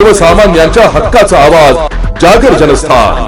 सर्वसामान्यांच्या हक्काचा आवाज जागर जनस्थान।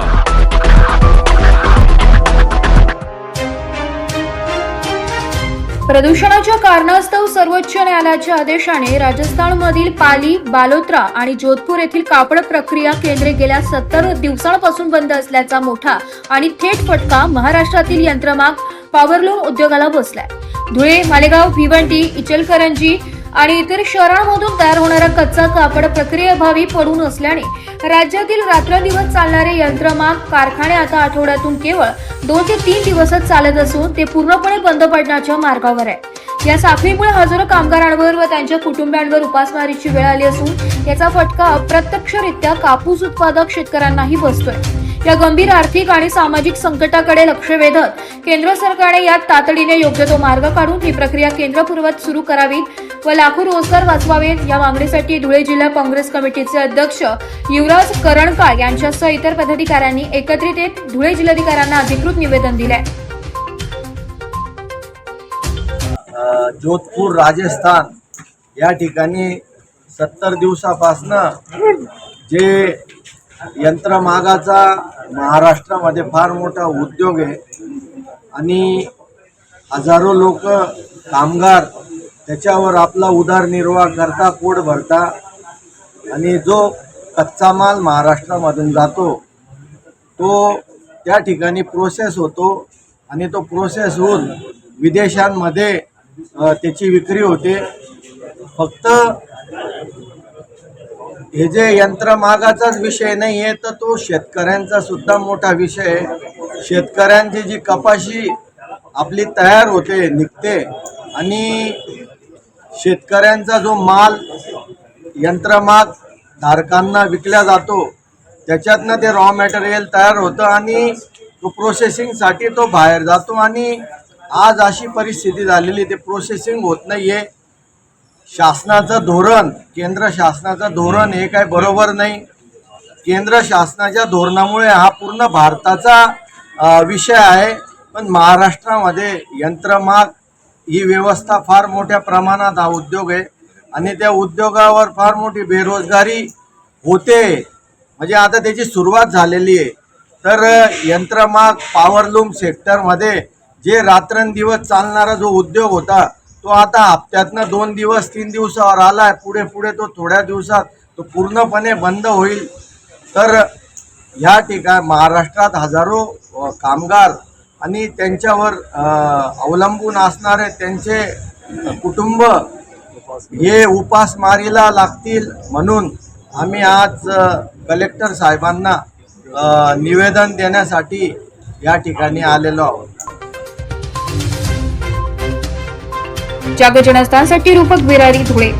प्रदूषणाच्या कारणास्तव सर्वोच्च न्यायालयाच्या आदेशाने राजस्थानमधील पाली, बालोत्रा आणि जोधपूर येथील कापड प्रक्रिया केंद्रे गेल्या 70 दिवसांपासून बंद असल्याचा मोठा आणि थेट फटका महाराष्ट्रातील यंत्रमाग पॉवरलूम उद्योगाला बसलाय। धुळे, मालेगाव, भिवंडी, इचलकरंजी आणि इतर शहरांमधून तयार होणारा कच्चा कापड प्रक्रियेअभावी पडून असल्याने राज्यातील रात्रंदिवस चालणारे यंत्रमाग कारखाने आता आठवड्यातून केवळ 2 ते 3 दिवसच चालत असून ते पूर्णपणे बंद पडण्याच्या मार्गावर आहे। या साखळीमुळे हजारो कामगारांवर व त्यांच्या कुटुंबियांवर उपासमारीची वेळ आली असून याचा फटका अप्रत्यक्षरित्या कापूस उत्पादक शेतकऱ्यांनाही बसतोय। या गंभीर आर्थिक आणि सामाजिक संकटाकडे लक्ष वेधत केंद्र सरकारने यात तातडीने योग्य तो मार्ग काढून ही प्रक्रिया केंद्रपूर्वक सुरू करावी व लाखो रोजगार वाचवावेत। या मागणीसाठी धुळे जिल्हा काँग्रेस कमिटीचे अध्यक्ष युवराज करणकार यांच्यासह इतर पदाधिकाऱ्यांनी एकत्रित येत धुळे जिल्हाधिकाऱ्यांना अधिकृत निवेदन दिले। जोधपूर राजस्थान या ठिकाणी 70 दिवसापासून जे यंत्रमागाचा महाराष्ट्रामध्ये फार मोठा उद्योग आहे आणि हजारो लोक कामगार त्याच्यावर आपला उदरनिर्वाह करता, पोट भरता आणि जो कच्चा माल महाराष्ट्रामधून जातो तो त्या ठिकाणी प्रोसेस होतो आणि तो प्रोसेस होऊन विदेशांमध्ये त्याची विक्री होते। फक्त हे जे यंत्रमागाचाच विषय नाही आहे तर तो शेतकऱ्यांचा सुद्धा मोठा विषय आहे। शेतकऱ्यांची जी कपाशी आपली तयार होते, निघते आणि शेतकऱ्यांचा जो माल यंत्रमाग धारकांना विकला जातो त्याच्यातनं ते रॉ मटेरियल तयार होतं आणि तो प्रोसेसिंगसाठी तो बाहेर जातो आणि आज अशी परिस्थिती झालेली ते प्रोसेसिंग होत नाही आहे। शासनाचं धोरण, केंद्र शासनाचं धोरण हे काय बरोबर नाही। केंद्र शासनाच्या धोरणामुळे हा पूर्ण भारताचा विषय आहे, पण महाराष्ट्रामध्ये यंत्रमाग ही व्यवस्था फार मोठ्या प्रमाणात हा उद्योग आहे आणि त्या उद्योगावर फार मोठी बेरोजगारी होते। म्हणजे आता त्याची सुरुवात झालेली आहे। तर यंत्रमाग पॉवरलूम सेक्टरमध्ये जे रात्रंदिवस चालणारा जो उद्योग होता तो आता हप्त्यातनं 2 दिवस 3 दिवसावर आला आहे। पुढे पुढे तो थोड्या दिवसात तो पूर्णपणे बंद होईल। तर ह्या ठिकाणी महाराष्ट्रात हजारो कामगार आणि त्यांच्यावर अवलंबून असणारे त्यांचे कुटुंब हे उपासमारीला लागतील म्हणून आम्ही आज कलेक्टर साहेबांना निवेदन देण्यासाठी या ठिकाणी आलेलो आहोत। जागर जनस्थानसाठी रूपक बिरारी, धुळे।